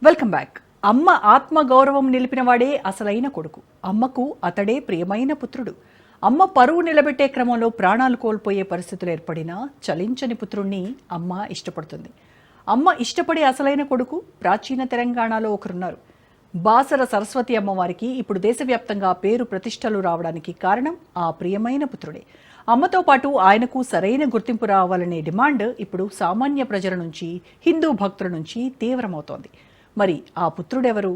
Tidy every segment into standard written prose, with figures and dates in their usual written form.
Welcome back. అమ్మ ఆత్మగౌరవం నిలిపినవాడే అసలైన కొడుకు. అమ్మకు అతడే ప్రియమైన పుత్రుడు. అమ్మ పరువు నిలబెట్టే క్రమంలో ప్రాణాలు కోల్పోయే పరిస్థితులు ఏర్పడినా చలించని పుత్రుణ్ణి అమ్మ ఇష్టపడుతుంది. అమ్మ ఇష్టపడే అసలైన కొడుకు ప్రాచీన తెలంగాణలో ఒకరున్నారు. బాసర సరస్వతి అమ్మవారికి ఇప్పుడు దేశవ్యాప్తంగా పేరు ప్రతిష్టలు రావడానికి కారణం ఆ ప్రియమైన పుత్రుడే. అమ్మతో పాటు ఆయనకు సరైన గుర్తింపు రావాలనే డిమాండ్ ఇప్పుడు సామాన్య ప్రజల నుంచి, హిందూ భక్తుల నుంచి తీవ్రమవుతోంది. మరి ఆ పుత్రుడెవరు?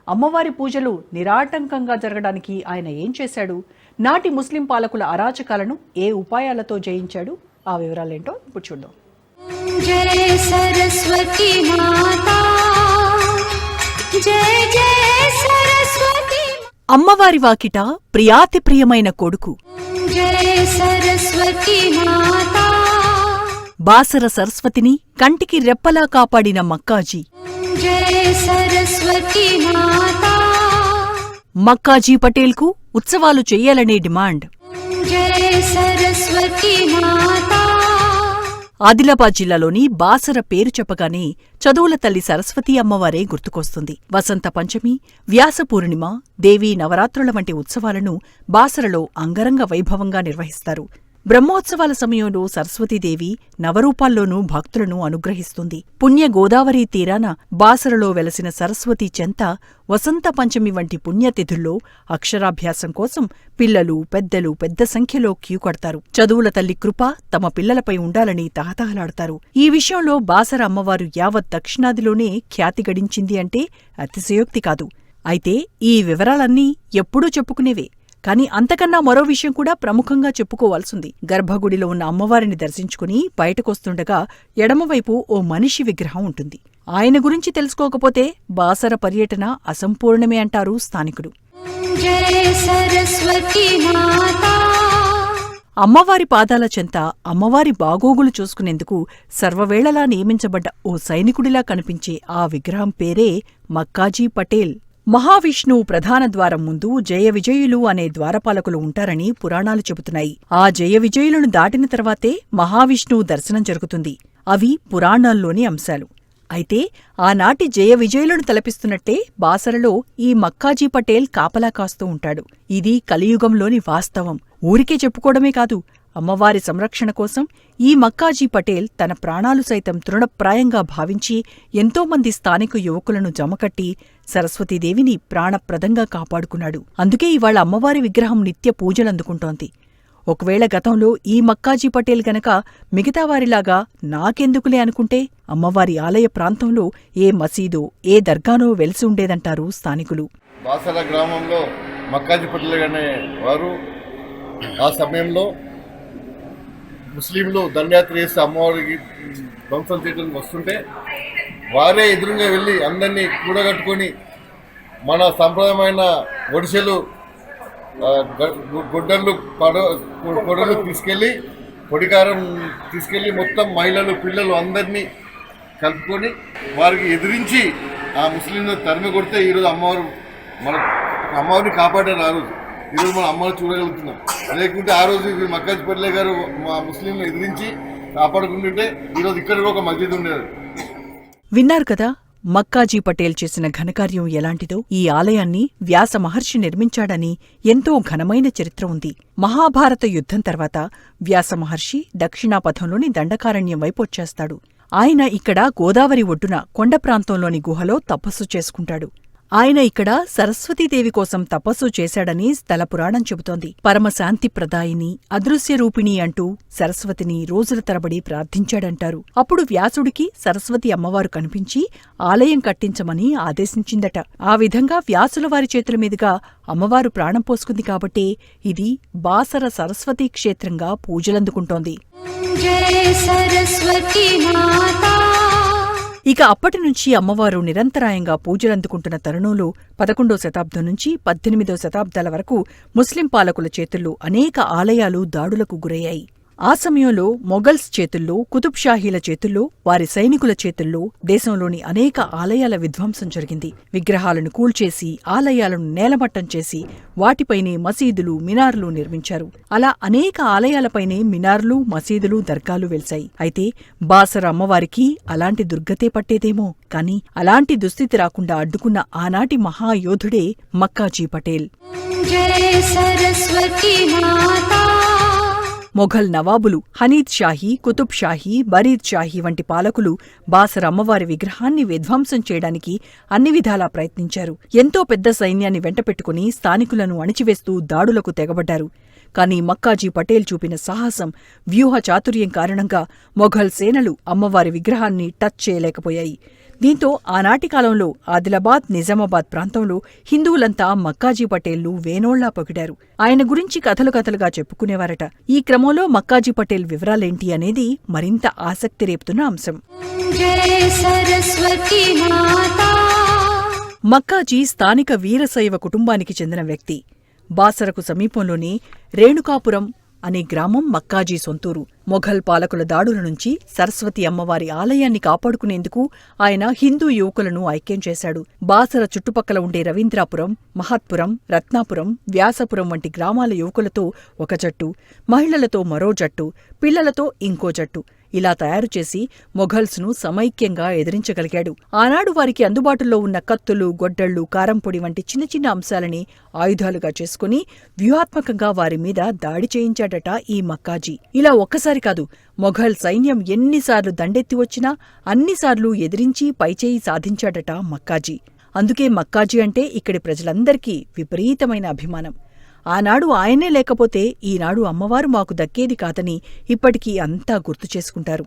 అమ్మవారి పూజలు నిరాటంకంగా జరగడానికి ఆయన ఏం చేశాడు? నాటి ముస్లిం పాలకుల అరాచకాలను ఏ ఉపాయాలతో జయించాడు? ఆ వివరాలేంటో ఇప్పుడు చూద్దాం. జయ సరస్వతి మాతా, జయ జయ సరస్వతి. అమ్మవారి వాకిట ప్రియాతి ప్రియమైన కొడుకు జయ సరస్వతి మాతా, బాసర సరస్వతిని కంటికి రెప్పలా కాపాడిన మక్కాజీ. జయ సరస్వతి మాతా, మక్కాజీ పటేల్కు ఉత్సవాలు చెయ్యాలనే డిమాండ్. జయ సరస్వతి మాతా, ఆదిలాబాద్ జిల్లాలోని బాసర పేరు చెప్పగానే చదువుల తల్లి సరస్వతీ అమ్మవారే గుర్తుకొస్తుంది. వసంత పంచమి, వ్యాస పూర్ణిమ, దేవీ నవరాత్రుల వంటి ఉత్సవాలను బాసరలో అంగరంగ వైభవంగా నిర్వహిస్తారు. బ్రహ్మోత్సవాల సమయంలో సరస్వతీదేవి నవరూపాల్లోనూ భక్తులను అనుగ్రహిస్తుంది. పుణ్య గోదావరి తీరాన బాసరలో వెలసిన సరస్వతీ చెంత వసంత పంచమి వంటి పుణ్యతిథుల్లో అక్షరాభ్యాసం కోసం పిల్లలు, పెద్దలు పెద్ద సంఖ్యలో క్యూ కడతారు. చదువుల తల్లి కృప తమ పిల్లలపై ఉండాలని తహతహలాడతారు. ఈ విషయంలో బాసర అమ్మవారు యావత్ దక్షిణాదిలోనే ఖ్యాతి గడించింది అంటే అతిశయోక్తి కాదు. అయితే ఈ వివరాలన్నీ ఎప్పుడూ చెప్పుకునేవే. కాని అంతకన్నా మరో విషయం కూడా ప్రముఖంగా చెప్పుకోవాల్సింది. గర్భగుడిలో ఉన్న అమ్మవారిని దర్శించుకుని బయటకొస్తుండగా ఎడమవైపు ఓ మనిషి విగ్రహం ఉంటుంది. ఆయన గురించి తెలుసుకోకపోతే బాసర పర్యటన అసంపూర్ణమే అంటారు స్థానికులు. జయ సరస్వతి మాతా, అమ్మవారి పాదాల చెంత అమ్మవారి బాగోగులు చూసుకునేందుకు సర్వవేళలా నియమించబడ్డ ఓ సైనికుడిలా కనిపించే ఆ విగ్రహం పేరే మక్కాజీ పటేల్. మహావిష్ణువు ప్రధాన ద్వారం ముందు జయ విజయులు అనే ద్వారపాలకులు ఉంటారని పురాణాలు చెబుతున్నాయి. ఆ జయ విజయులను దాటిన తర్వాతే మహావిష్ణువు దర్శనం జరుగుతుంది. అవి పురాణాల్లోని అంశాలు. అయితే ఆనాటి జయ విజయులను తలపిస్తున్నట్టే బాసరలో ఈ మక్కాజీ పటేల్ కాపలా కాస్తూ ఉంటాడు. ఇది కలియుగంలోని వాస్తవం. ఊరికే చెప్పుకోవడమే కాదు, అమ్మవారి సంరక్షణ కోసం ఈ మక్కాజీ పటేల్ తన ప్రాణాలు సైతం తృణప్రాయంగా భావించి ఎంతోమంది స్థానిక యువకులను జమకట్టి సరస్వతీదేవిని ప్రాణప్రదంగా కాపాడుకున్నాడు. అందుకే ఇవాళ అమ్మవారి విగ్రహం నిత్య పూజలందుకుంటోంది. ఒకవేళ గతంలో ఈ మక్కాజీ పటేల్ గనక మిగతావారిలాగా నాకెందుకులే అనుకుంటే అమ్మవారి ఆలయ ప్రాంతంలో ఏ మసీదో, ఏ దర్గానో వెలిసి ఉండేదంటారు స్థానికులు. బాసర గ్రామంలో మక్కాజీ పటేల్ అనే వారు ఆ సమయంలో ముస్లింలు దండయాత్ర చేసి అమ్మవారికి ధ్వంసం చేయడానికి వస్తుంటే వారే ఎదురుగా వెళ్ళి అందరినీ కూడగట్టుకొని మన సంప్రదాయమైన ఒడిసెలు, గుడ్డలు, కొడలు తీసుకెళ్ళి, పొడికారం తీసుకెళ్ళి మొత్తం మహిళలు, పిల్లలు అందరినీ కలుపుకొని వారికి ఎదిరించి ఆ ముస్లింలు తరిమి కొడితే ఈరోజు అమ్మవారిని కాపాడారు. ఆ రోజు ఈరోజు మన అమ్మని చూడగలుగుతున్నాం. లేకుంటే ఆ రోజు మక్కాజీ పటేల్ గారు మా ముస్లింలు ఎదిరించి కాపాడుకుంటుంటే ఈరోజు ఇక్కడ ఒక మస్జిద్ ఉండేది. విన్నారు కదా మక్కాజీ పటేల్ చేసిన ఘనకార్యం ఎలాంటిదో. ఈ ఆలయాన్ని వ్యాస మహర్షి నిర్మించాడని ఎంతో ఘనమైన చరిత్ర ఉంది. మహాభారత యుద్ధం తర్వాత వ్యాస మహర్షి దక్షిణాపథంలోని దండకారణ్యం వైపు వచ్చేస్తాడు. ఆయన ఇక్కడ గోదావరి ఒడ్డున కొండ ప్రాంతంలోని గుహలో తపస్సు చేసుకుంటాడు. ఆయన ఇక్కడ సరస్వతీదేవి కోసం తపస్సు చేశాడని స్థల పురాణం చెబుతోంది. పరమశాంతి ప్రదాయిని, అదృశ్య రూపిణి అంటూ సరస్వతిని రోజుల తరబడి ప్రార్థించాడంటారు. అప్పుడు వ్యాసుడికి సరస్వతి అమ్మవారు కనిపించి ఆలయం కట్టించమని ఆదేశించిందట. ఆ విధంగా వ్యాసుల వారి చేతుల మీదుగా అమ్మవారు ప్రాణం పోసుకుంది కాబట్టే ఇది బాసర సరస్వతీ క్షేత్రంగా పూజలందుకుంటోంది. జయ సరస్వతి మాతా. ఇక అప్పటినుంచి అమ్మవారు నిరంతరాయంగా పూజలందుకుంటున్న తరుణంలో 11వ శతాబ్దం నుంచి 18వ శతాబ్దాల వరకు ముస్లిం పాలకుల చేతుల్లో అనేక ఆలయాలు దాడులకు గురయ్యాయి. ఆ సమయంలో మొఘల్స్ చేతుల్లో, కుతుబ్ షాహీల చేతుల్లో, వారి సైనికుల చేతుల్లో దేశంలోని అనేక ఆలయాల విధ్వంసం జరిగింది. విగ్రహాలను కూల్చేసి, ఆలయాలను నేలమట్టం చేసి, వాటిపైనే మసీదులు, మినార్లు నిర్మించారు. అలా అనేక ఆలయాలపైనే మినార్లు, మసీదులు, దర్గాలు వెలిశాయి. అయితే బాసర అమ్మవారికి అలాంటి దుర్గతే పట్టేదేమో. కాని అలాంటి దుస్థితి రాకుండా అడ్డుకున్న ఆనాటి మహాయోధుడే మక్కాజీ పటేల్. जय सरस्वती माता మొఘల్ నవాబులు హనీద్ షాహీ, కుతుబ్ షాహీ, బరీద్ షాహీ వంటి పాలకులు బాసర అమ్మవారి విగ్రహాన్ని విధ్వంసం చేయడానికి అన్ని విధాలా ప్రయత్నించారు. ఎంతో పెద్ద సైన్యాన్ని వెంటపెట్టుకుని స్థానికులను అణిచివేస్తూ దాడులకు తెగబడ్డారు. కాని మక్కాజీ పటేల్ చూపిన సాహసం, వ్యూహ చాతుర్యం కారణంగా మొఘల్ సేనలు అమ్మవారి విగ్రహాన్ని టచ్ చేయలేకపోయాయి. దీంతో ఆనాటి కాలంలో ఆదిలాబాద్, నిజామాబాద్ ప్రాంతంలో హిందువులంతా మక్కాజీ పటేల్ను వేనోళ్లా పొగిడారు. ఆయన గురించి కథలుగా చెప్పుకునేవారట. ఈ క్రమంలో మక్కాజీ పటేల్ వివరాలేంటి అనేది మరింత ఆసక్తి రేపుతున్న అంశం. जय सरस्वती माता మక్కాజీ స్థానిక వీరశైవ కుటుంబానికి చెందిన వ్యక్తి. బాసరకు సమీపంలోనే రేణుకాపురం అనే గ్రామం మక్కాజీ సొంతూరు. మొఘల్ పాలకుల దాడుల నుంచి సరస్వతి అమ్మవారి ఆలయాన్ని కాపాడుకునేందుకు ఆయన హిందూ యువకులను ఐక్యం చేశాడు. బాసర చుట్టుపక్కల ఉండే రవీంద్రాపురం, మహత్పురం, రత్నాపురం, వ్యాసపురం వంటి గ్రామాల యువకులతో ఒక జట్టు, మహిళలతో మరో జట్టు, పిల్లలతో ఇంకో జట్టు ఇలా తయారుచేసి మొఘల్స్ను సమైక్యంగా ఎదిరించగలిగాడు. ఆనాడు వారికి అందుబాటులో ఉన్న కత్తులు, గొడ్డళ్లు, కారంపొడి వంటి చిన్న చిన్న అంశాలని ఆయుధాలుగా చేసుకుని వ్యూహాత్మకంగా వారి మీద దాడి చేయించాడట ఈ మక్కాజీ. ఇలా ఒక్కసారి కాదు, మొఘల్ సైన్యం ఎన్నిసార్లు దండెత్తి వచ్చినా అన్నిసార్లు ఎదిరించి పైచేయి సాధించాడట మక్కాజీ. అందుకే మక్కాజీ అంటే ఇక్కడి ప్రజలందరికీ విపరీతమైన అభిమానం. ఆనాడు ఆయనే లేకపోతే ఈనాడు అమ్మవారు మాకు దక్కేది కాదని ఇప్పటికీ అంతా గుర్తు చేసుకుంటారు.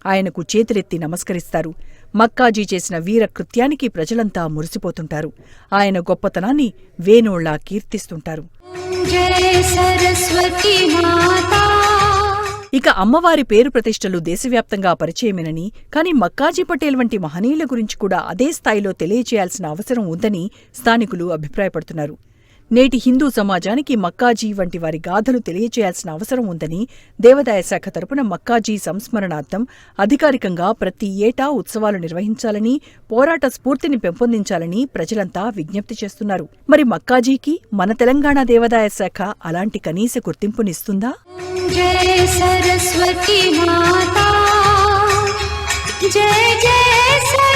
ఆయనకు చేతులెత్తి నమస్కరిస్తారు. మక్కాజీ చేసిన వీరకృత్యానికి ప్రజలంతా మురిసిపోతుంటారు. ఆయన గొప్పతనాన్ని వేనోళ్లా కీర్తిస్తుంటారు. जय सरस्वती माता ఇక అమ్మవారి పేరు ప్రతిష్టలు దేశవ్యాప్తంగా పరిచయమేనని, కాని మక్కాజీ పటేల్ వంటి మహనీయుల గురించి కూడా అదే స్థాయిలో తెలియచేయాల్సిన అవసరం ఉందని స్థానికులు అభిప్రాయపడుతున్నారు. నేటి హిందూ సమాజానికి మక్కాజీ వంటి వారి గాథలు తెలియచేయాల్సిన అవసరం ఉందని దేవాదాయ శాఖ తరపున మక్కాజీ సంస్మరణార్థం అధికారికంగా ప్రతి ఏటా ఉత్సవాలు నిర్వహించాలని, పోరాట స్ఫూర్తిని పెంపొందించాలని ప్రజలంతా విజ్ఞప్తి చేస్తున్నారు. మరి మక్కాజీకి మన తెలంగాణ దేవాదాయ శాఖ అలాంటి కనీస గుర్తింపునిస్తుందా? जय सरस्वती माता जय जय